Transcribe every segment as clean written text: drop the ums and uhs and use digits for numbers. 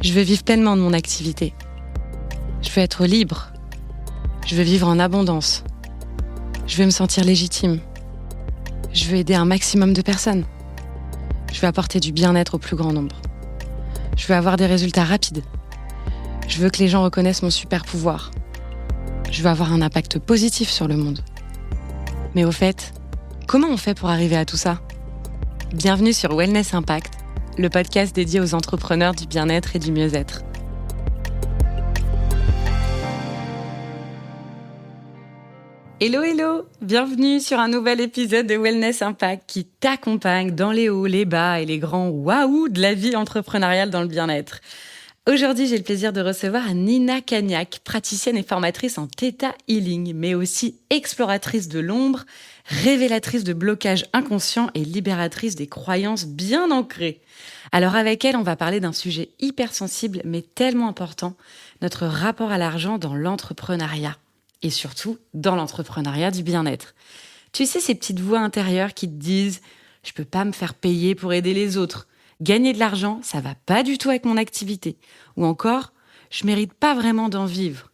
Je veux vivre pleinement de mon activité. Je veux être libre. Je veux vivre en abondance. Je veux me sentir légitime. Je veux aider un maximum de personnes. Je veux apporter du bien-être au plus grand nombre. Je veux avoir des résultats rapides. Je veux que les gens reconnaissent mon super pouvoir. Je veux avoir un impact positif sur le monde. Mais au fait, comment on fait pour arriver à tout ça ? Bienvenue sur Wellness Impact, le podcast dédié aux entrepreneurs du bien-être et du mieux-être. Hello, hello! Bienvenue sur un nouvel épisode de Wellness Impact qui t'accompagne dans les hauts, les bas et les grands waouh de la vie entrepreneuriale dans le bien-être. Aujourd'hui, j'ai le plaisir de recevoir Nina Cagnac, praticienne et formatrice en Theta Healing, mais aussi exploratrice de l'ombre, révélatrice de blocages inconscients et libératrice des croyances bien ancrées. Alors avec elle, on va parler d'un sujet hyper sensible mais tellement important, notre rapport à l'argent dans l'entrepreneuriat. Et surtout, dans l'entrepreneuriat du bien-être. Tu sais, ces petites voix intérieures qui te disent « Je peux pas me faire payer pour aider les autres. Gagner de l'argent, ça va pas du tout avec mon activité. » Ou encore « Je mérite pas vraiment d'en vivre. »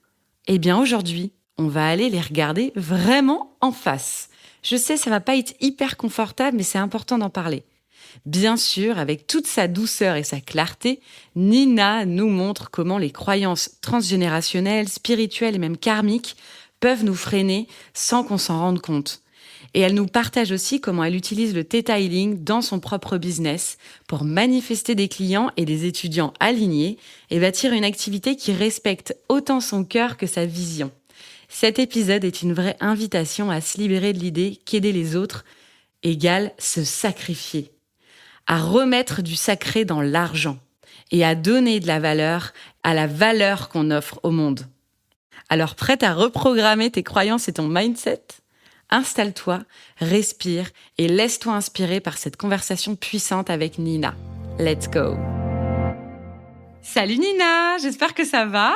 Eh bien aujourd'hui, on va aller les regarder vraiment en face. Je sais, ça va pas être hyper confortable, mais c'est important d'en parler. Bien sûr, avec toute sa douceur et sa clarté, Nina nous montre comment les croyances transgénérationnelles, spirituelles et même karmiques peuvent nous freiner sans qu'on s'en rende compte. Et elle nous partage aussi comment elle utilise le Theta Healing dans son propre business pour manifester des clients et des étudiants alignés et bâtir une activité qui respecte autant son cœur que sa vision. Cet épisode est une vraie invitation à se libérer de l'idée qu'aider les autres égale se sacrifier, à remettre du sacré dans l'argent et à donner de la valeur à la valeur qu'on offre au monde. Alors, prête à reprogrammer tes croyances et ton mindset ? Installe-toi, respire et laisse-toi inspirer par cette conversation puissante avec Nina. Let's go! Salut Nina, j'espère que ça va ?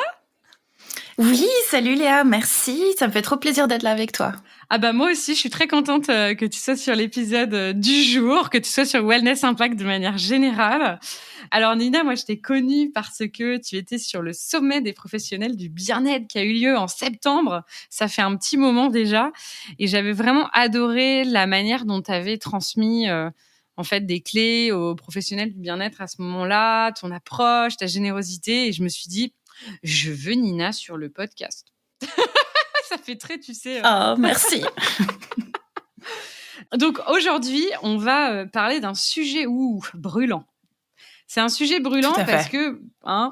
Oui, salut Léa, merci, ça me fait trop plaisir d'être là avec toi. Ah bah moi aussi, je suis très contente que tu sois sur l'épisode du jour, que tu sois sur Wellness Impact de manière générale. Alors Nina, moi je t'ai connue parce que tu étais sur le sommet des professionnels du bien-être qui a eu lieu en septembre. Ça fait un petit moment déjà. Et j'avais vraiment adoré la manière dont tu avais transmis en fait des clés aux professionnels du bien-être à ce moment-là, ton approche, ta générosité. Et je me suis dit, je veux Nina sur le podcast. Ça fait très, tu sais... Oh, merci. Donc aujourd'hui, on va parler d'un sujet brûlant. C'est un sujet brûlant parce que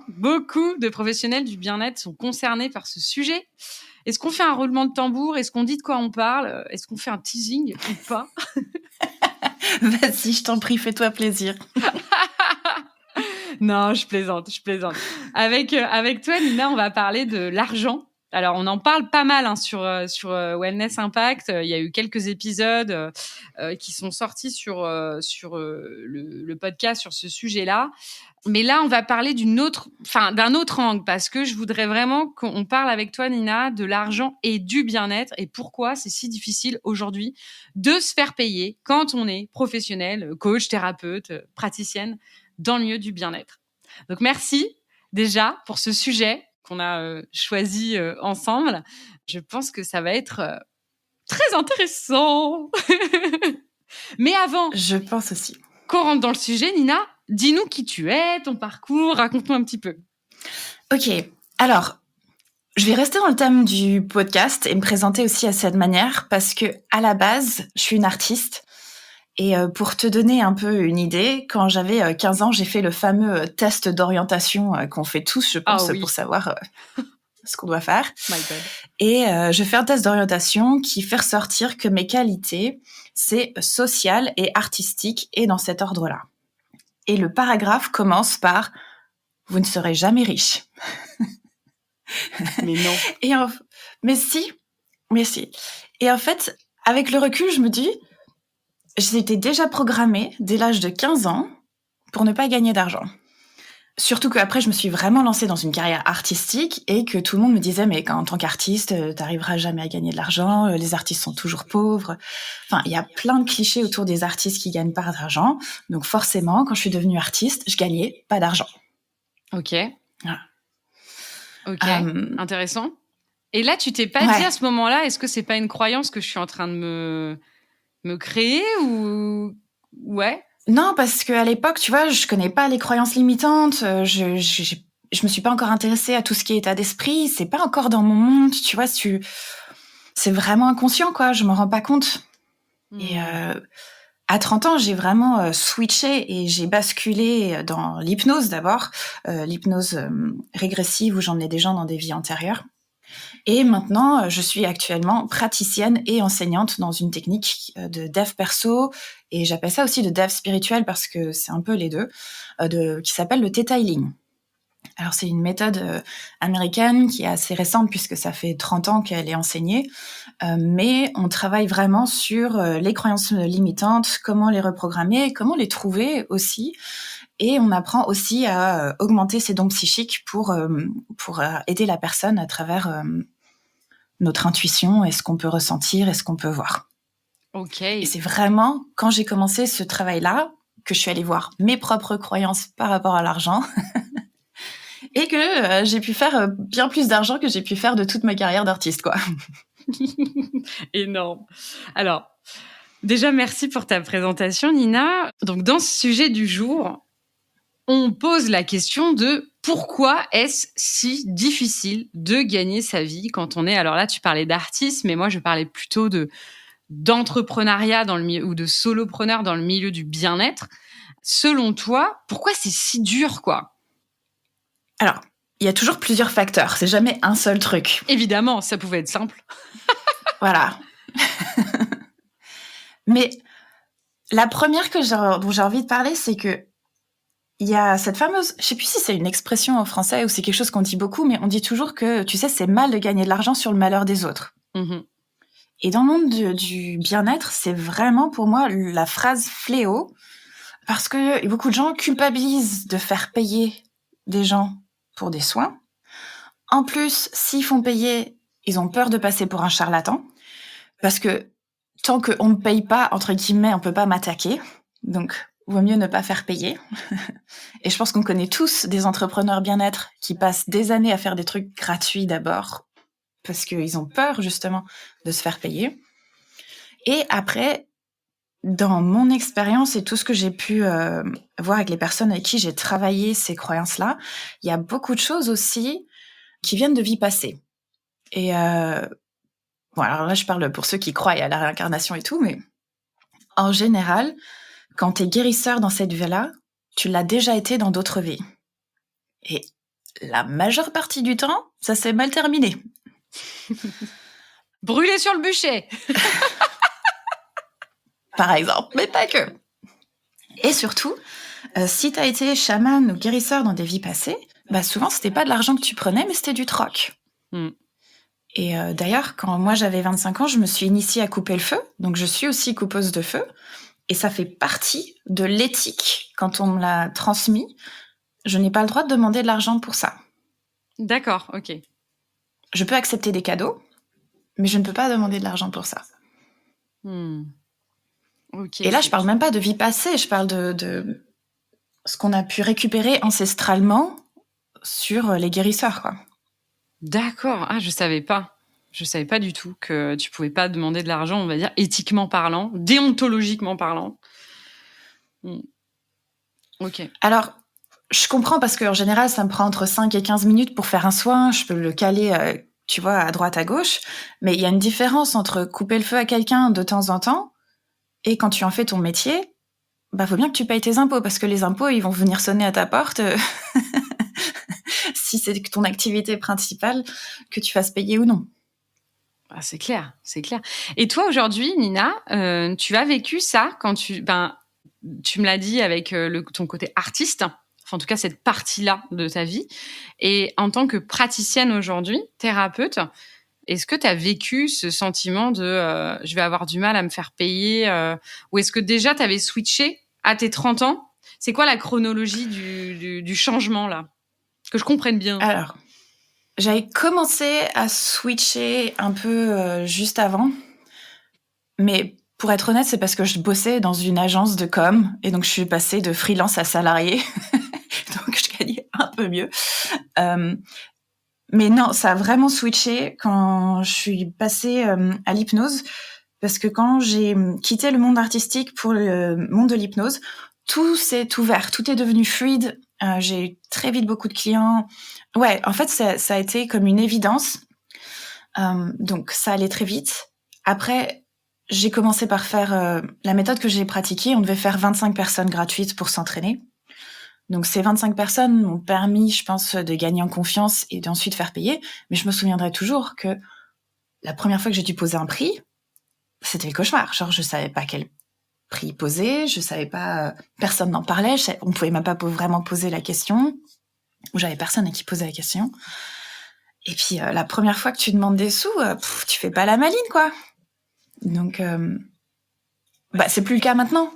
beaucoup de professionnels du bien-être sont concernés par ce sujet. Est-ce qu'on fait un roulement de tambour ? Est-ce qu'on dit de quoi on parle ? Est-ce qu'on fait un teasing ou pas ? Vas-y, je t'en prie, fais-toi plaisir. Non, je plaisante. Avec toi, Nina, on va parler de l'argent. Alors, on en parle pas mal sur Wellness Impact. Il y a eu quelques épisodes qui sont sortis sur le podcast sur ce sujet-là. Mais là, on va parler d'un autre angle, parce que je voudrais vraiment qu'on parle avec toi, Nina, de l'argent et du bien-être et pourquoi c'est si difficile aujourd'hui de se faire payer quand on est professionnel, coach, thérapeute, praticienne dans le milieu du bien-être. Donc, merci déjà pour ce sujet qu'on a choisi ensemble. Je pense que ça va être très intéressant. Mais avant... Je pense aussi. Qu'on rentre dans le sujet, Nina, dis-nous qui tu es, ton parcours, raconte-nous un petit peu. Ok, alors, je vais rester dans le thème du podcast et me présenter aussi à cette manière parce que à la base, je suis une artiste. Et pour te donner un peu une idée, quand j'avais 15 ans, j'ai fait le fameux test d'orientation qu'on fait tous, je pense, pour savoir ce qu'on doit faire. My God. Et je fais un test d'orientation qui fait ressortir que mes qualités, c'est social et artistique, et dans cet ordre-là. Et le paragraphe commence par « Vous ne serez jamais riche ». Mais non. Mais si. Et en fait, avec le recul, je me dis... J'étais déjà programmée dès l'âge de 15 ans pour ne pas gagner d'argent. Surtout qu'après, je me suis vraiment lancée dans une carrière artistique et que tout le monde me disait « Mais en tant qu'artiste, t'arriveras jamais à gagner de l'argent, les artistes sont toujours pauvres. » Enfin, il y a plein de clichés autour des artistes qui gagnent pas d'argent. Donc forcément, quand je suis devenue artiste, je gagnais pas d'argent. Ok, Voilà. ok, intéressant. Et là, tu t'es pas dit Ouais. à ce moment-là, est-ce que c'est pas une croyance que je suis en train de me créer ou... Ouais. Non, parce qu'à l'époque, tu vois, je connais pas les croyances limitantes. Je me suis pas encore intéressée à tout ce qui est état d'esprit. C'est pas encore dans mon monde, tu vois. C'est vraiment inconscient, quoi. Je m'en rends pas compte. Et à 30 ans, j'ai vraiment switché et j'ai basculé dans l'hypnose d'abord, l'hypnose régressive où j'emmenais des gens dans des vies antérieures. Et maintenant, je suis actuellement praticienne et enseignante dans une technique de dev perso, et j'appelle ça aussi de dev spirituel parce que c'est un peu les deux, qui s'appelle le Theta Healing. Alors c'est une méthode américaine qui est assez récente puisque ça fait 30 ans qu'elle est enseignée, mais on travaille vraiment sur les croyances limitantes, comment les reprogrammer, comment les trouver aussi, et on apprend aussi à augmenter ses dons psychiques pour aider la personne à travers notre intuition et ce qu'on peut ressentir et ce qu'on peut voir. Ok. Et c'est vraiment quand j'ai commencé ce travail-là que je suis allée voir mes propres croyances par rapport à l'argent et que j'ai pu faire bien plus d'argent que j'ai pu faire de toute ma carrière d'artiste, quoi. Énorme. Alors, déjà, merci pour ta présentation, Nina. Donc, dans ce sujet du jour, on pose la question de pourquoi est-ce si difficile de gagner sa vie quand on est... Alors là, tu parlais d'artiste, mais moi, je parlais plutôt d'entrepreneuriat dans le milieu, ou de solopreneur dans le milieu du bien-être. Selon toi, pourquoi c'est si dur, quoi? Alors, il y a toujours plusieurs facteurs, c'est jamais un seul truc. Évidemment, ça pouvait être simple. Voilà. Mais la première dont j'ai envie de parler, c'est que il y a cette fameuse, je sais plus si c'est une expression en français ou c'est quelque chose qu'on dit beaucoup, mais on dit toujours que, tu sais, c'est mal de gagner de l'argent sur le malheur des autres. Mmh. Et dans le monde du bien-être, c'est vraiment pour moi la phrase fléau, parce que beaucoup de gens culpabilisent de faire payer des gens pour des soins. En plus, s'ils font payer, ils ont peur de passer pour un charlatan, parce que tant qu'on ne paye pas, entre guillemets, on peut pas m'attaquer. Donc, vaut mieux ne pas faire payer. Et je pense qu'on connaît tous des entrepreneurs bien-être qui passent des années à faire des trucs gratuits d'abord, parce qu'ils ont peur, justement, de se faire payer. Et après, dans mon expérience et tout ce que j'ai pu voir avec les personnes avec qui j'ai travaillé ces croyances-là, il y a beaucoup de choses aussi qui viennent de vie passée. Et bon, alors là, je parle pour ceux qui croient à la réincarnation et tout, mais en général, quand t'es guérisseur dans cette vie-là, tu l'as déjà été dans d'autres vies. Et la majeure partie du temps, ça s'est mal terminé. Brûler sur le bûcher. Par exemple, mais pas que. Et surtout, si t'as été chaman ou guérisseur dans des vies passées, bah souvent c'était pas de l'argent que tu prenais, mais c'était du troc. Mm. Et d'ailleurs, quand moi j'avais 25 ans, je me suis initiée à couper le feu, donc je suis aussi coupeuse de feu, et ça fait partie de l'éthique quand on me l'a transmis. Je n'ai pas le droit de demander de l'argent pour ça. D'accord, ok. Je peux accepter des cadeaux, mais je ne peux pas demander de l'argent pour ça. Ok. Et là, je parle même pas de vie passée, je parle de ce qu'on a pu récupérer ancestralement sur les guérisseurs, quoi. D'accord. Ah, je savais pas. Je savais pas du tout que tu pouvais pas demander de l'argent, on va dire, éthiquement parlant, déontologiquement parlant. Ok. Alors, je comprends parce qu'en général, ça me prend entre 5 et 15 minutes pour faire un soin. Je peux le caler, tu vois, à droite, à gauche. Mais il y a une différence entre couper le feu à quelqu'un de temps en temps et quand tu en fais ton métier, bah, faut bien que tu payes tes impôts parce que les impôts, ils vont venir sonner à ta porte si c'est ton activité principale, que tu fasses payer ou non. Ah, c'est clair, c'est clair. Et toi, aujourd'hui, Nina, tu as vécu ça quand tu me l'as dit avec ton côté artiste, enfin, en tout cas cette partie-là de ta vie. Et en tant que praticienne aujourd'hui, thérapeute, est-ce que tu as vécu ce sentiment de je vais avoir du mal à me faire payer ou est-ce que déjà tu avais switché à tes 30 ans? C'est quoi la chronologie du changement là? Que je comprenne bien. Alors, j'avais commencé à switcher un peu juste avant, mais pour être honnête, c'est parce que je bossais dans une agence de com et donc je suis passée de freelance à salarié. Donc je gagnais un peu mieux. Mais non, ça a vraiment switché quand je suis passée à l'hypnose, parce que quand j'ai quitté le monde artistique pour le monde de l'hypnose, tout s'est ouvert, tout est devenu fluide. J'ai eu très vite beaucoup de clients. Ouais, en fait, ça a été comme une évidence. Donc, ça allait très vite. Après, j'ai commencé par faire la méthode que j'ai pratiquée. On devait faire 25 personnes gratuites pour s'entraîner. Donc, ces 25 personnes m'ont permis, je pense, de gagner en confiance et d'ensuite faire payer. Mais je me souviendrai toujours que la première fois que j'ai dû poser un prix, c'était le cauchemar. Genre, je savais pas quel prix poser, je savais pas, personne n'en parlait, on pouvait même pas vraiment poser la question, ou j'avais personne à qui poser la question. Et puis, la première fois que tu demandes des sous, tu fais pas la maline, quoi. Donc, c'est plus le cas maintenant.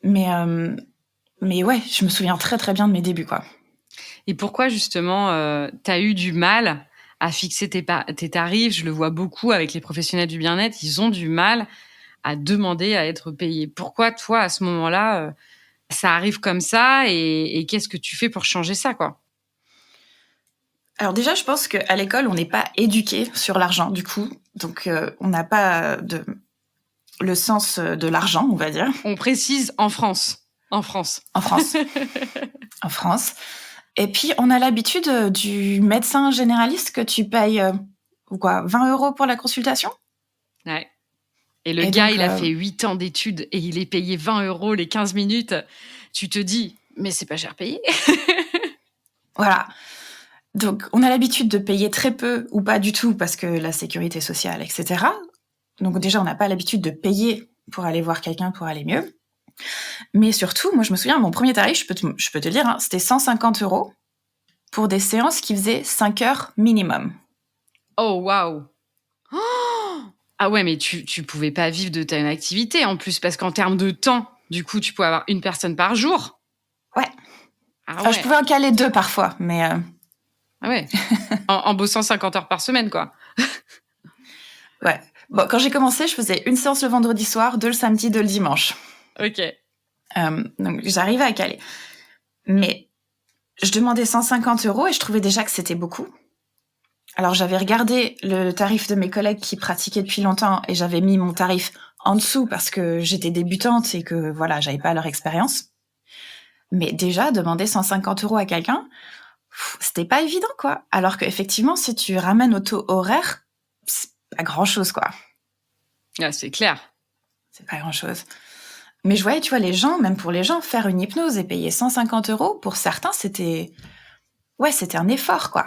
Mais ouais, je me souviens très très bien de mes débuts, quoi. Et pourquoi justement t'as eu du mal à fixer tes tarifs? Je le vois beaucoup avec les professionnels du bien-être, ils ont du mal à demander à être payés. Pourquoi toi, à ce moment-là, ça arrive comme ça et qu'est-ce que tu fais pour changer ça, quoi? Alors déjà, je pense qu'à l'école, on n'est pas éduqué sur l'argent, du coup. Donc, on n'a pas le sens de l'argent, on va dire. On précise en France. En France. En France. En France. Et puis, on a l'habitude du médecin généraliste que tu payes 20 € pour la consultation. Ouais. Et le gars, il a fait 8 ans d'études et il est payé 20 € les 15 minutes. Tu te dis, mais c'est pas cher payé. Voilà. Donc, on a l'habitude de payer très peu ou pas du tout parce que la sécurité sociale, etc. Donc déjà, on n'a pas l'habitude de payer pour aller voir quelqu'un pour aller mieux. Mais surtout, moi, je me souviens, mon premier tarif, je peux te le dire, hein, c'était 150 € pour des séances qui faisaient 5 heures minimum. Oh, waouh! Oh, ah ouais, mais tu pouvais pas vivre de ta activité en plus, parce qu'en termes de temps, du coup, tu pouvais avoir une personne par jour. Ouais. Ah ouais. Je pouvais en caler 2 parfois, mais... Ah ouais. en bossant 50 heures par semaine, quoi. Ouais. Bon, quand j'ai commencé, je faisais une séance le vendredi soir, 2 le samedi, 2 le dimanche. Ok. Donc, j'arrivais à caler. Mais je demandais 150 € et je trouvais déjà que c'était beaucoup. Alors, j'avais regardé le tarif de mes collègues qui pratiquaient depuis longtemps et j'avais mis mon tarif en dessous parce que j'étais débutante et que, voilà, j'avais pas leur expérience. Mais déjà, demander 150 € à quelqu'un, c'était pas évident, quoi. Alors qu'effectivement, si tu ramènes au taux horaire, c'est pas grand-chose, quoi. Ah, c'est clair. C'est pas grand-chose. Mais je voyais, tu vois, les gens, même pour les gens, faire une hypnose et payer 150 €, pour certains, c'était un effort, quoi.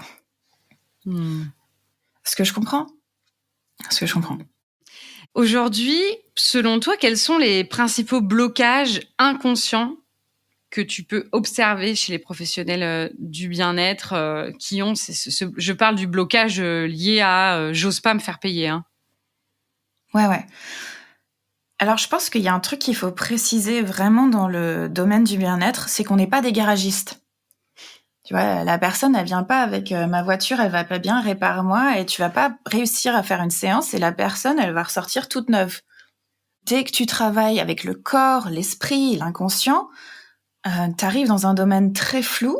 Ce que je comprends. Aujourd'hui, selon toi, quels sont les principaux blocages inconscients que tu peux observer chez les professionnels du bien-être qui ont... je parle du blocage lié à j'ose pas me faire payer. Hein. Ouais. Alors, je pense qu'il y a un truc qu'il faut préciser vraiment dans le domaine du bien-être, c'est qu'on n'est pas des garagistes. Tu vois, la personne, elle vient pas avec ma voiture, elle va pas bien, répare-moi, et tu vas pas réussir à faire une séance et la personne, elle va ressortir toute neuve. Dès que tu travailles avec le corps, l'esprit, l'inconscient, t'arrives dans un domaine très flou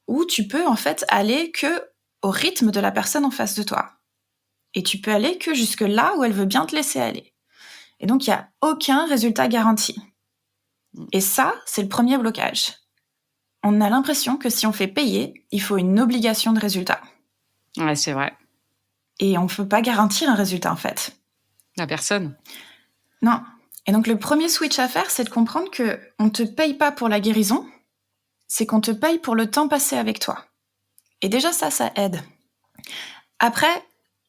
où tu peux en fait aller que au rythme de la personne en face de toi. Et tu peux aller que jusque là où elle veut bien te laisser aller. Et donc, il n'y a aucun résultat garanti. Et ça, c'est le premier blocage. On a l'impression que si on fait payer, il faut une obligation de résultat. Ouais, c'est vrai. Et on ne peut pas garantir un résultat, en fait. La personne. Non. Et donc, le premier switch à faire, c'est de comprendre qu'on ne te paye pas pour la guérison, c'est qu'on te paye pour le temps passé avec toi. Et déjà, ça aide. Après,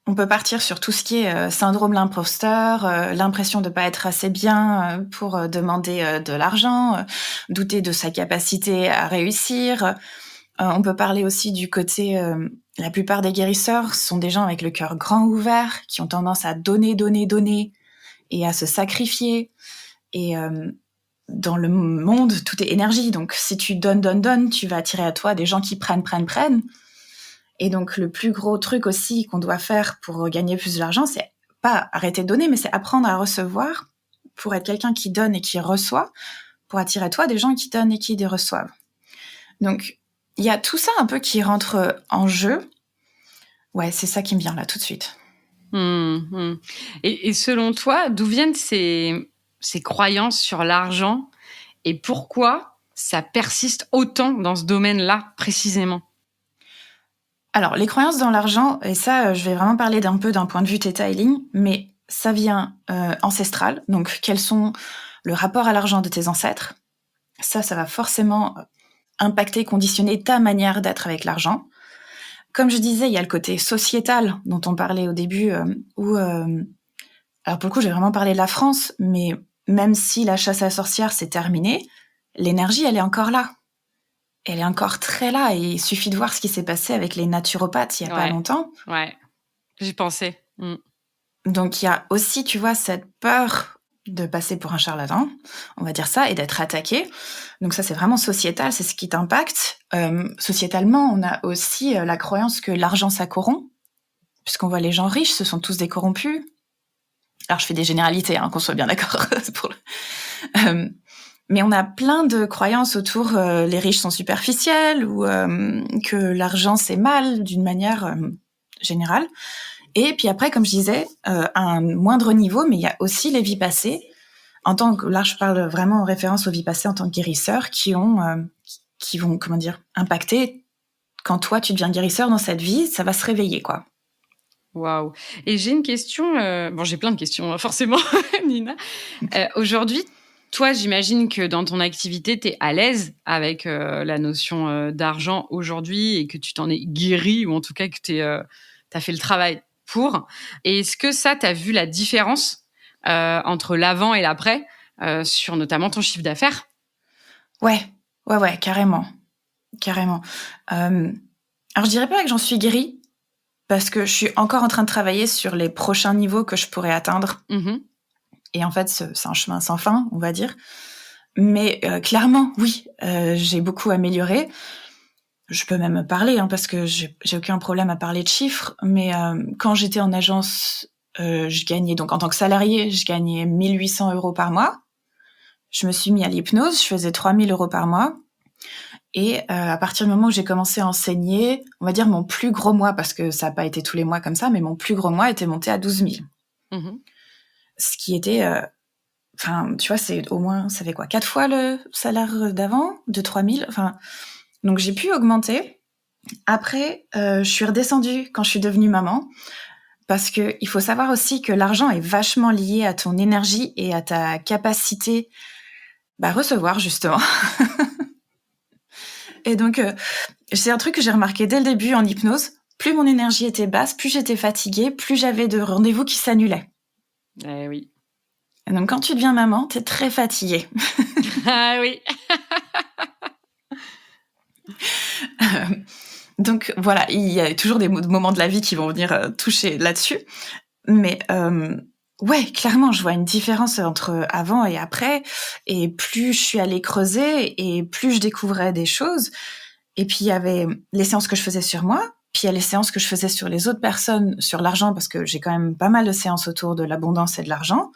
on peut partir sur tout ce qui est syndrome l'imposteur, l'impression de pas être assez bien pour demander de l'argent, douter de sa capacité à réussir. On peut parler aussi du côté... la plupart des guérisseurs sont des gens avec le cœur grand ouvert, qui ont tendance à donner, et à se sacrifier. Et dans le monde, tout est énergie. Donc, si tu donnes, tu vas attirer à toi des gens qui prennent. Et donc, le plus gros truc aussi qu'on doit faire pour gagner plus d'argent, c'est pas arrêter de donner, mais c'est apprendre à recevoir pour être quelqu'un qui donne et qui reçoit, pour attirer à toi des gens qui donnent et qui les reçoivent. Donc, il y a tout ça un peu qui rentre en jeu. Ouais, c'est ça qui me vient là tout de suite. Et selon toi, d'où viennent ces croyances sur l'argent et pourquoi ça persiste autant dans ce domaine-là précisément? Alors, les croyances dans l'argent, et ça, je vais vraiment parler d'un peu d'un point de vue Theta Healing, mais ça vient ancestral. Donc, quels sont le rapport à l'argent de tes ancêtres? Ça va forcément impacter, conditionner ta manière d'être avec l'argent. Comme je disais, il y a le côté sociétal dont on parlait au début, où... alors, pour le coup, j'ai vraiment parlé de la France, mais même si la chasse à sorcières s'est terminée, l'énergie, elle est encore là. Elle est encore très là, et il suffit de voir ce qui s'est passé avec les naturopathes il y a pas longtemps. Ouais, j'y pensais. Donc il y a aussi, tu vois, cette peur de passer pour un charlatan, on va dire ça, et d'être attaqué. Donc ça, c'est vraiment sociétal, c'est ce qui t'impacte. Sociétalement, on a aussi la croyance que l'argent, ça corrompt, puisqu'on voit les gens riches, ce sont tous des corrompus. Alors je fais des généralités, qu'on soit bien d'accord. Mais on a plein de croyances autour, les riches sont superficiels, ou que l'argent, c'est mal, d'une manière générale. Et puis après, comme je disais, à un moindre niveau, mais il y a aussi les vies passées. Là, je parle vraiment en référence aux vies passées en tant que guérisseur, qui vont, impacter. Quand toi, tu deviens guérisseur dans cette vie, ça va se réveiller, quoi. Waouh. Et j'ai une question. J'ai plein de questions, forcément, Nina. Aujourd'hui, toi, j'imagine que dans ton activité, tu es à l'aise avec la notion d'argent aujourd'hui et que tu t'en es guérie, ou en tout cas que tu as fait le travail pour. Et est-ce que ça, tu as vu la différence entre l'avant et l'après sur notamment ton chiffre d'affaires? Ouais, carrément. Alors, je dirais pas que j'en suis guérie, parce que je suis encore en train de travailler sur les prochains niveaux que je pourrais atteindre. Et en fait, c'est un chemin sans fin, on va dire. Mais clairement, oui, j'ai beaucoup amélioré. Je peux même parler, parce que j'ai aucun problème à parler de chiffres. Mais quand j'étais en agence, je gagnais, donc en tant que salarié, je gagnais 1 800 € par mois. Je me suis mis à l'hypnose, je faisais 3 000 € par mois. Et à partir du moment où j'ai commencé à enseigner, on va dire mon plus gros mois, parce que ça n'a pas été tous les mois comme ça, mais mon plus gros mois était monté à 12 000. Ce qui était... tu vois, c'est au moins, ça fait quoi, 4 fois le salaire d'avant, de 3 000. Donc j'ai pu augmenter. Après, je suis redescendue quand je suis devenue maman, parce que il faut savoir aussi que l'argent est vachement lié à ton énergie et à ta capacité à recevoir, justement. Et donc, c'est un truc que j'ai remarqué dès le début en hypnose. Plus mon énergie était basse, plus j'étais fatiguée, plus j'avais de rendez-vous qui s'annulaient. Eh oui. Et donc, quand tu deviens maman, t'es très fatiguée. Ah oui. Donc, voilà, il y a toujours des moments de la vie qui vont venir toucher là-dessus. Mais ouais, clairement, je vois une différence entre avant et après. Et plus je suis allée creuser, et plus je découvrais des choses. Et puis, il y avait les séances que je faisais sur moi, puis il y a les séances que je faisais sur les autres personnes, sur l'argent, parce que j'ai quand même pas mal de séances autour de l'abondance et de l'argent.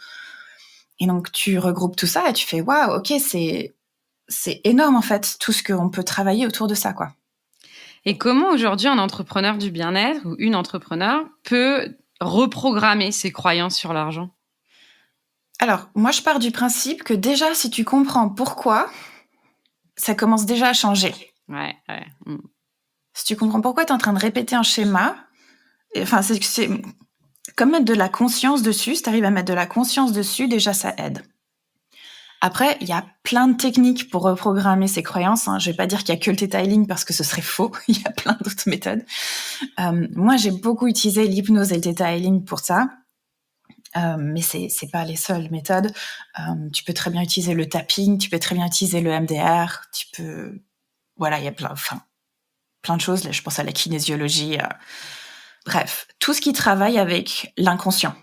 Et donc, tu regroupes tout ça et tu fais « Waouh, ok, c'est énorme, en fait, tout ce qu'on peut travailler autour de ça, quoi. » Et comment aujourd'hui un entrepreneur du bien-être ou une entrepreneur peut reprogrammer ses croyances sur l'argent? Alors, moi, je pars du principe que déjà, si tu comprends pourquoi, ça commence déjà à changer. Ouais. Si tu comprends pourquoi tu es en train de répéter un schéma, c'est comme mettre de la conscience dessus. Si tu arrives à mettre de la conscience dessus, déjà, ça aide. Après, il y a plein de techniques pour reprogrammer ses croyances. Je vais pas dire qu'il y a que le Theta Healing, parce que ce serait faux. Il y a plein d'autres méthodes. Moi, j'ai beaucoup utilisé l'hypnose et le Theta Healing pour ça. Mais c'est pas les seules méthodes. Tu peux très bien utiliser le tapping, tu peux très bien utiliser le MDR, voilà, il y a plein de choses. Là, je pense à la kinésiologie. Bref, tout ce qui travaille avec l'inconscient.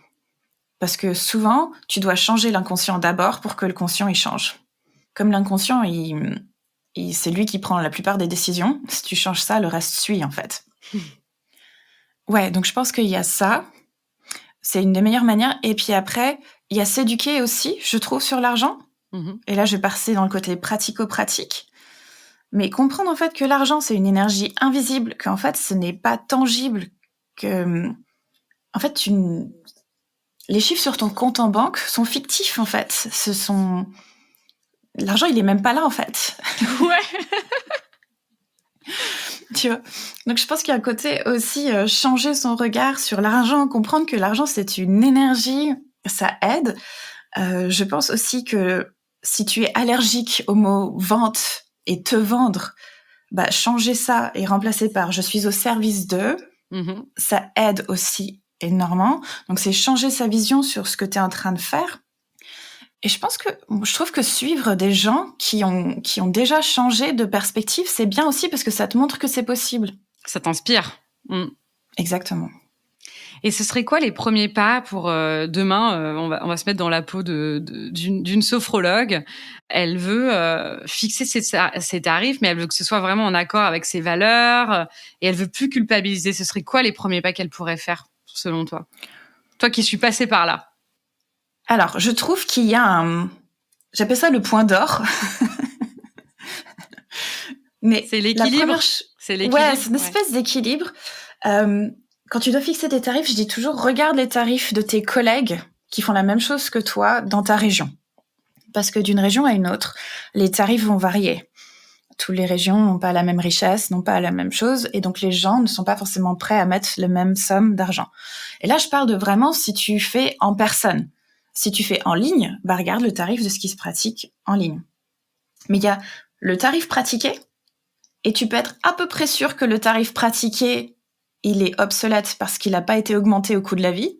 Parce que souvent, tu dois changer l'inconscient d'abord pour que le conscient, il change. Comme l'inconscient, c'est lui qui prend la plupart des décisions. Si tu changes ça, le reste suit, en fait. Ouais, donc je pense qu'il y a ça. C'est une des meilleures manières. Et puis après, il y a s'éduquer aussi, je trouve, sur l'argent. Et là, je vais passer dans le côté pratico-pratique. Mais comprendre en fait que l'argent, c'est une énergie invisible, qu'en fait, ce n'est pas tangible, que en fait, les chiffres sur ton compte en banque sont fictifs en fait. L'argent, il est même pas là en fait. Ouais. Tu vois. Donc je pense qu'il y a un côté aussi changer son regard sur l'argent, comprendre que l'argent c'est une énergie, ça aide. Je pense aussi que si tu es allergique au mot vente et te vendre, bah changer ça et remplacer par je suis au service de, ça aide aussi énormément. Donc c'est changer sa vision sur ce que tu es en train de faire. Et je trouve que suivre des gens qui ont déjà changé de perspective, c'est bien aussi parce que ça te montre que c'est possible. Ça t'inspire. Exactement. Et ce serait quoi les premiers pas pour demain on va se mettre dans la peau d'une sophrologue. Elle veut fixer ses tarifs, mais elle veut que ce soit vraiment en accord avec ses valeurs et elle veut plus culpabiliser. Ce serait quoi les premiers pas qu'elle pourrait faire, selon toi? Toi qui suis passée par là. Alors, je trouve qu'il y a j'appelle ça le point d'or. Mais c'est l'équilibre. C'est l'équilibre. Ouais, c'est une espèce d'équilibre. Quand tu dois fixer des tarifs, je dis toujours, regarde les tarifs de tes collègues qui font la même chose que toi dans ta région. Parce que d'une région à une autre, les tarifs vont varier. Toutes les régions n'ont pas la même richesse, n'ont pas la même chose, et donc les gens ne sont pas forcément prêts à mettre la même somme d'argent. Et là, je parle de vraiment si tu fais en personne. Si tu fais en ligne, bah regarde le tarif de ce qui se pratique en ligne. Mais il y a le tarif pratiqué, et tu peux être à peu près sûr que le tarif pratiqué, il est obsolète parce qu'il n'a pas été augmenté au coût de la vie.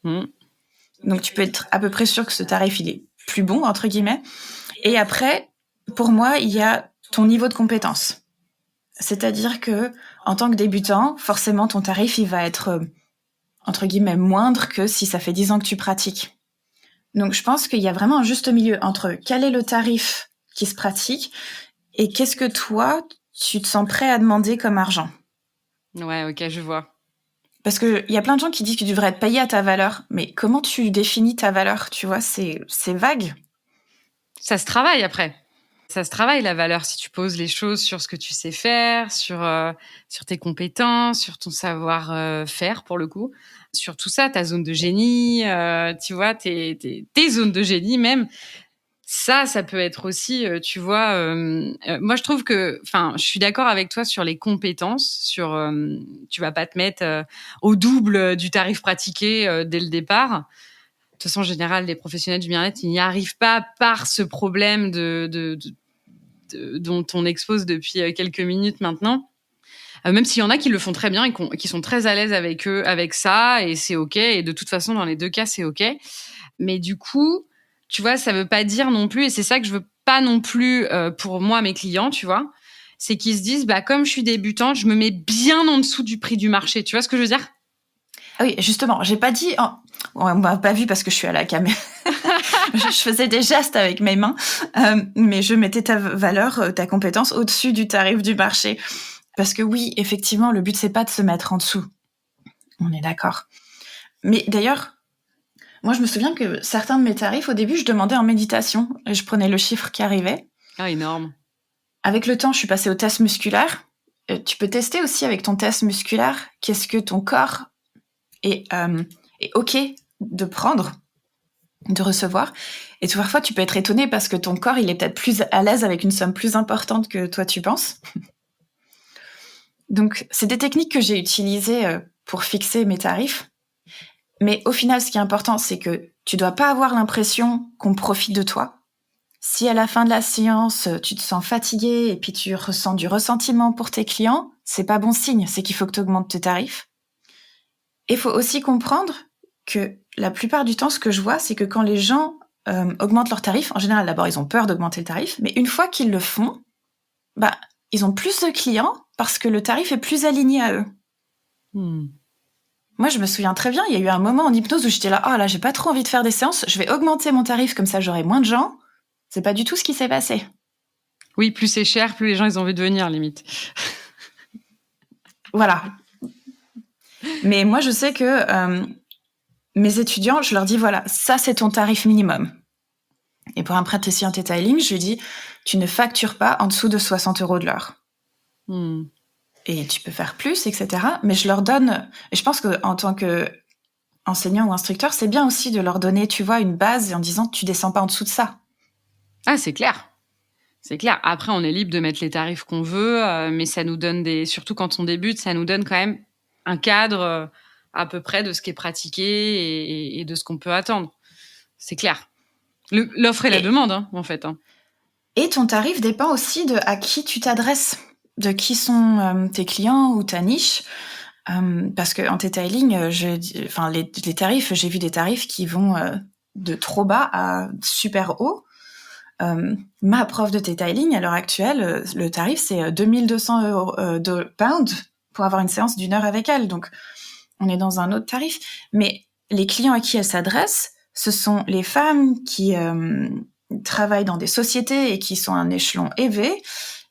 Donc tu peux être à peu près sûr que ce tarif, il est plus bon, entre guillemets. Et après, pour moi, il y a ton niveau de compétence. C'est-à-dire que, en tant que débutant, forcément, ton tarif, il va être, entre guillemets, moindre que si ça fait 10 ans que tu pratiques. Donc, je pense qu'il y a vraiment un juste milieu entre quel est le tarif qui se pratique et qu'est-ce que toi, tu te sens prêt à demander comme argent. Ouais, ok, je vois. Parce qu'il y a plein de gens qui disent que tu devrais être payé à ta valeur. Mais comment tu définis ta valeur? Tu vois, c'est vague. Ça se travaille après. Ça se travaille, la valeur, si tu poses les choses sur ce que tu sais faire, sur tes compétences, sur ton savoir-faire, pour le coup. Sur tout ça, ta zone de génie, tu vois, tes zones de génie même. Ça peut être aussi, tu vois... moi, je trouve que... Enfin, je suis d'accord avec toi sur les compétences, sur... tu vas pas te mettre au double du tarif pratiqué dès le départ. De toute façon, en général, les professionnels du bien-être, ils n'y arrivent pas par ce problème dont on expose depuis quelques minutes maintenant. Même s'il y en a qui le font très bien et qui sont très à l'aise avec ça, et c'est OK. Et de toute façon, dans les deux cas, c'est OK. Mais du coup, tu vois, ça veut pas dire non plus, et c'est ça que je veux pas non plus pour moi, mes clients, tu vois, c'est qu'ils se disent, bah, comme je suis débutante, je me mets bien en dessous du prix du marché. Tu vois ce que je veux dire? Ah oui, justement, j'ai pas dit... on m'a pas vu parce que je suis à la caméra. Je faisais des gestes avec mes mains, mais je mettais ta valeur, ta compétence au-dessus du tarif du marché. Parce que oui, effectivement, le but, c'est pas de se mettre en dessous. On est d'accord. Mais d'ailleurs, moi, je me souviens que certains de mes tarifs, au début, je demandais en méditation. Et je prenais le chiffre qui arrivait. Ah, énorme. Avec le temps, je suis passée au test musculaire. Tu peux tester aussi avec ton test musculaire qu'est-ce que ton corps est OK de prendre, de recevoir. Et parfois, tu peux être étonné parce que ton corps, il est peut-être plus à l'aise avec une somme plus importante que toi, tu penses. Donc, c'est des techniques que j'ai utilisées pour fixer mes tarifs. Mais au final, ce qui est important, c'est que tu dois pas avoir l'impression qu'on profite de toi. Si à la fin de la séance, tu te sens fatigué et puis tu ressens du ressentiment pour tes clients, c'est pas bon signe, c'est qu'il faut que tu augmentes tes tarifs. Et il faut aussi comprendre que la plupart du temps, ce que je vois, c'est que quand les gens augmentent leurs tarifs, en général, d'abord, ils ont peur d'augmenter le tarif, mais une fois qu'ils le font, bah, ils ont plus de clients parce que le tarif est plus aligné à eux. Moi, je me souviens très bien, il y a eu un moment en hypnose où j'étais là, oh là, j'ai pas trop envie de faire des séances, je vais augmenter mon tarif, comme ça j'aurai moins de gens. C'est pas du tout ce qui s'est passé. Oui, plus c'est cher, plus les gens, ils ont envie de venir, limite. Voilà. Mais moi, je sais que mes étudiants, je leur dis, voilà, ça, c'est ton tarif minimum. Et pour un praticien detailing, je lui dis, tu ne factures pas en dessous de 60 € de l'heure. Et tu peux faire plus, etc. Mais je leur donne, et je pense qu'en tant qu'enseignant ou instructeur, c'est bien aussi de leur donner, tu vois, une base en disant, tu descends pas en dessous de ça. Ah, c'est clair. C'est clair. Après, on est libre de mettre les tarifs qu'on veut, mais ça nous donne surtout quand on débute, ça nous donne quand même un cadre à peu près de ce qui est pratiqué et de ce qu'on peut attendre. C'est clair. L'offre et la demande, en fait. Et ton tarif dépend aussi de à qui tu t'adresses, de qui sont tes clients ou ta niche. Parce qu'en detailing, les tarifs, j'ai vu des tarifs qui vont de trop bas à super haut. Ma prof de detailing, à l'heure actuelle, le tarif, c'est 2200 € de pound pour avoir une séance d'1 heure avec elle. Donc, on est dans un autre tarif. Mais les clients à qui elle s'adresse, ce sont les femmes qui travaillent dans des sociétés et qui sont à un échelon élevé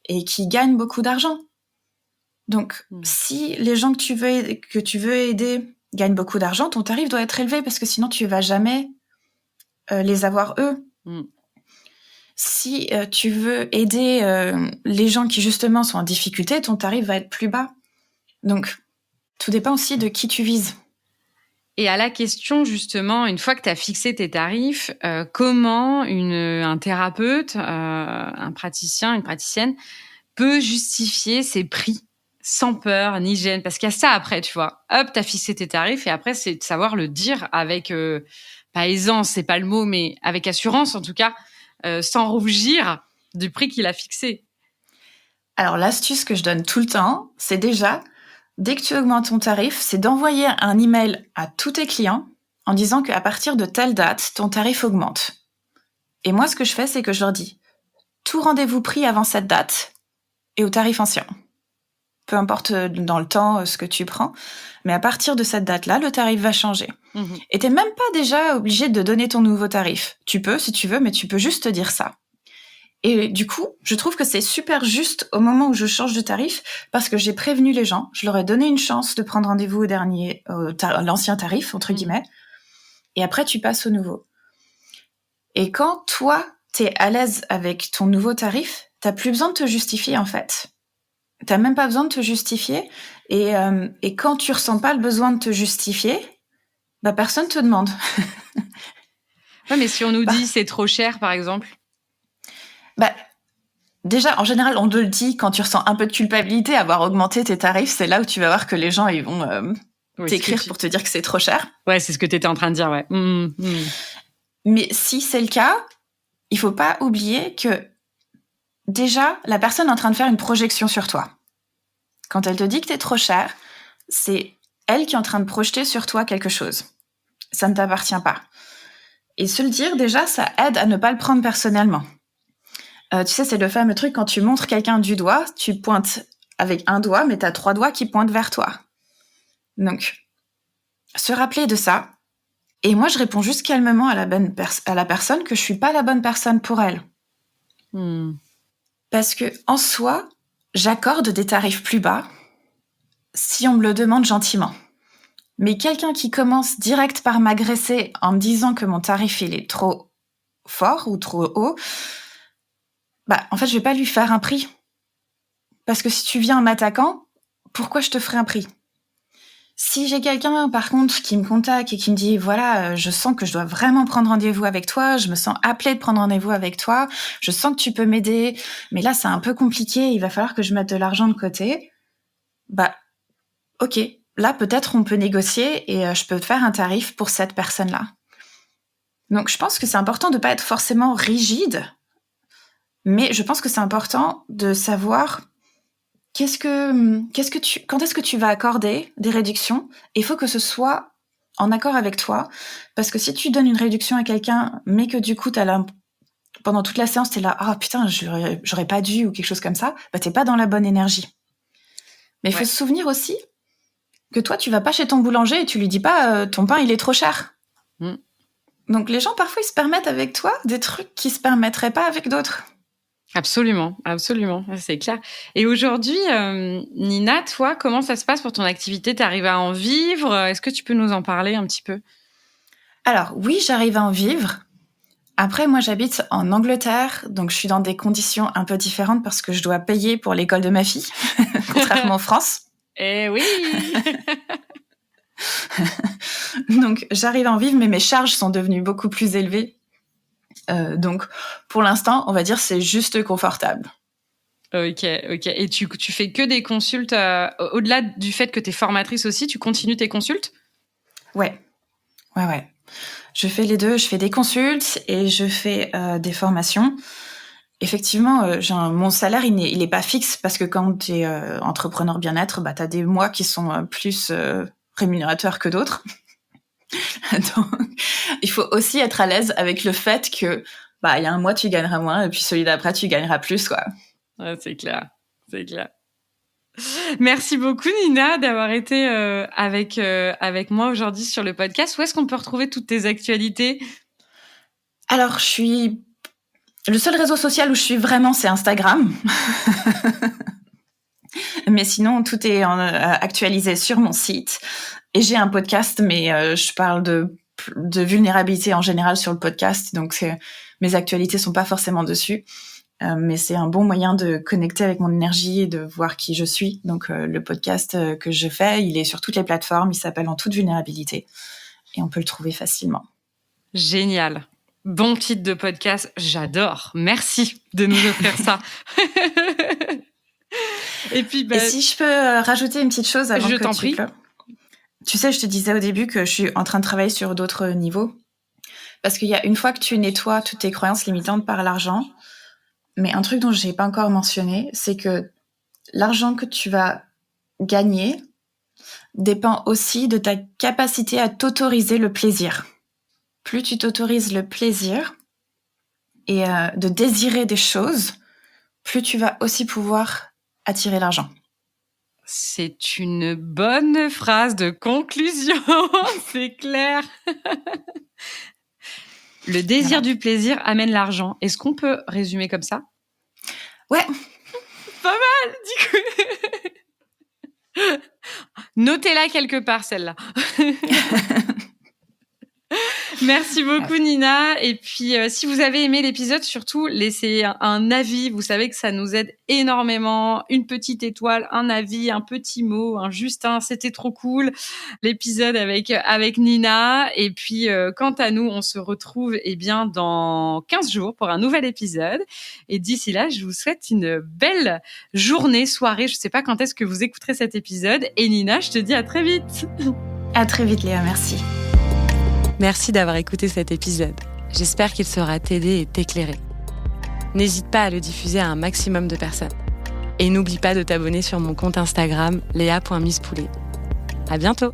et qui gagnent beaucoup d'argent. Donc, si les gens que tu veux aider gagnent beaucoup d'argent, ton tarif doit être élevé parce que sinon, tu vas jamais les avoir eux. Si tu veux aider les gens qui, justement, sont en difficulté, ton tarif va être plus bas. Donc, tout dépend aussi de qui tu vises. Et à la question, justement, une fois que tu as fixé tes tarifs, comment un thérapeute, un praticien, une praticienne peut justifier ses prix sans peur ni gêne? Parce qu'il y a ça après, tu vois. Hop, tu as fixé tes tarifs et après, c'est de savoir le dire avec, pas aisance, c'est pas le mot, mais avec assurance en tout cas, sans rougir du prix qu'il a fixé. Alors, l'astuce que je donne tout le temps, c'est déjà, dès que tu augmentes ton tarif, c'est d'envoyer un email à tous tes clients en disant qu'à partir de telle date, ton tarif augmente. Et moi, ce que je fais, c'est que je leur dis, tout rendez-vous pris avant cette date est au tarif ancien. Peu importe dans le temps ce que tu prends, mais à partir de cette date-là, le tarif va changer. Et t'es même pas déjà obligé de donner ton nouveau tarif. Tu peux, si tu veux, mais tu peux juste te dire ça. Et du coup, je trouve que c'est super juste au moment où je change de tarif parce que j'ai prévenu les gens, je leur ai donné une chance de prendre rendez-vous l'ancien tarif, entre guillemets, et après tu passes au nouveau. Et quand toi, t'es à l'aise avec ton nouveau tarif, t'as plus besoin de te justifier en fait. T'as même pas besoin de te justifier. Et quand tu ressens pas le besoin de te justifier, bah personne te demande. Ouais, mais si on nous dit c'est trop cher, par exemple. Bah déjà, en général, on te le dit quand tu ressens un peu de culpabilité à avoir augmenté tes tarifs. C'est là où tu vas voir que les gens ils vont t'écrire pour te dire que c'est trop cher. Ouais, c'est ce que tu étais en train de dire, ouais. Mais si c'est le cas, il faut pas oublier que déjà, la personne est en train de faire une projection sur toi. Quand elle te dit que t'es trop cher, c'est elle qui est en train de projeter sur toi quelque chose. Ça ne t'appartient pas. Et se le dire, déjà, ça aide à ne pas le prendre personnellement. Tu sais, c'est le fameux truc, quand tu montres quelqu'un du doigt, tu pointes avec un doigt, mais t'as 3 doigts qui pointent vers toi. Donc, se rappeler de ça. Et moi, je réponds juste calmement à la personne que je suis pas la bonne personne pour elle. Parce que, en soi, j'accorde des tarifs plus bas si on me le demande gentiment. Mais quelqu'un qui commence direct par m'agresser en me disant que mon tarif, il est trop fort ou trop haut, bah, en fait, je vais pas lui faire un prix. Parce que si tu viens en m'attaquant, pourquoi je te ferai un prix? Si j'ai quelqu'un, par contre, qui me contacte et qui me dit, voilà, je sens que je dois vraiment prendre rendez-vous avec toi, je me sens appelée de prendre rendez-vous avec toi, je sens que tu peux m'aider, mais là, c'est un peu compliqué, il va falloir que je mette de l'argent de côté. Bah, ok, là, peut-être on peut négocier et je peux te faire un tarif pour cette personne-là. Donc, je pense que c'est important de pas être forcément rigide, mais je pense que c'est important de savoir quand est-ce que tu vas accorder des réductions. Il faut que ce soit en accord avec toi, parce que si tu donnes une réduction à quelqu'un, mais que du coup, pendant toute la séance, t'es là, ah putain, j'aurais pas dû, ou quelque chose comme ça, bah t'es pas dans la bonne énergie. Mais il faut se souvenir aussi que toi, tu vas pas chez ton boulanger et tu lui dis pas, ton pain, il est trop cher. Donc les gens, parfois, ils se permettent avec toi des trucs qu'ils se permettraient pas avec d'autres. Absolument, absolument, c'est clair. Et aujourd'hui, Nina, toi, comment ça se passe pour ton activité? Tu arrives à en vivre? Est-ce que tu peux nous en parler un petit peu? Alors oui, j'arrive à en vivre. Après, moi, j'habite en Angleterre, donc je suis dans des conditions un peu différentes parce que je dois payer pour l'école de ma fille, contrairement en France. Eh oui. Donc, j'arrive à en vivre, mais mes charges sont devenues beaucoup plus élevées. Donc, pour l'instant, on va dire c'est juste confortable. Ok. Et tu fais que des consultes, au-delà du fait que tu es formatrice aussi, tu continues tes consultes ? Ouais. Je fais les deux, je fais des consultes et je fais des formations. Effectivement, mon salaire, il est pas fixe parce que quand tu es entrepreneur bien-être, tu as des mois qui sont plus rémunérateurs que d'autres. Donc, il faut aussi être à l'aise avec le fait que il y a un mois, tu gagneras moins et puis celui d'après, tu gagneras plus, quoi. Ouais, c'est clair. Merci beaucoup, Nina, d'avoir été avec moi aujourd'hui sur le podcast. Où est-ce qu'on peut retrouver toutes tes actualités ? Alors, le seul réseau social où je suis vraiment, c'est Instagram. Mais sinon, tout est actualisé sur mon site. Et j'ai un podcast, mais je parle de vulnérabilité en général sur le podcast. Donc, mes actualités sont pas forcément dessus. Mais c'est un bon moyen de connecter avec mon énergie et de voir qui je suis. Donc, le podcast que je fais, il est sur toutes les plateformes. Il s'appelle En toute vulnérabilité. Et on peut le trouver facilement. Génial. Bon titre de podcast, j'adore. Merci de nous offrir ça. Et puis, et si je peux rajouter une petite chose avant je que t'en tu prie. pleures. Tu sais, je te disais au début que je suis en train de travailler sur d'autres niveaux. Parce qu'il y a une fois que tu nettoies toutes tes croyances limitantes par l'argent, mais un truc dont je n'ai pas encore mentionné, c'est que l'argent que tu vas gagner dépend aussi de ta capacité à t'autoriser le plaisir. Plus tu t'autorises le plaisir et de désirer des choses, plus tu vas aussi pouvoir attirer l'argent. C'est une bonne phrase de conclusion, c'est clair. Le désir du plaisir amène l'argent. Est-ce qu'on peut résumer comme ça ? Ouais. Pas mal, du coup. Notez-la quelque part, celle-là. Merci beaucoup, Nina. Et puis, si vous avez aimé l'épisode, surtout, laissez un avis. Vous savez que ça nous aide énormément. Une petite étoile, un avis, un petit mot, un Justin, c'était trop cool. L'épisode avec Nina. Et puis, quant à nous, on se retrouve dans 15 jours pour un nouvel épisode. Et d'ici là, je vous souhaite une belle journée, soirée. Je ne sais pas quand est-ce que vous écouterez cet épisode. Et Nina, je te dis à très vite. À très vite, Léa. Merci. Merci d'avoir écouté cet épisode. J'espère qu'il saura t'aider et t'éclairer. N'hésite pas à le diffuser à un maximum de personnes. Et n'oublie pas de t'abonner sur mon compte Instagram, léa.misspoulet. À bientôt!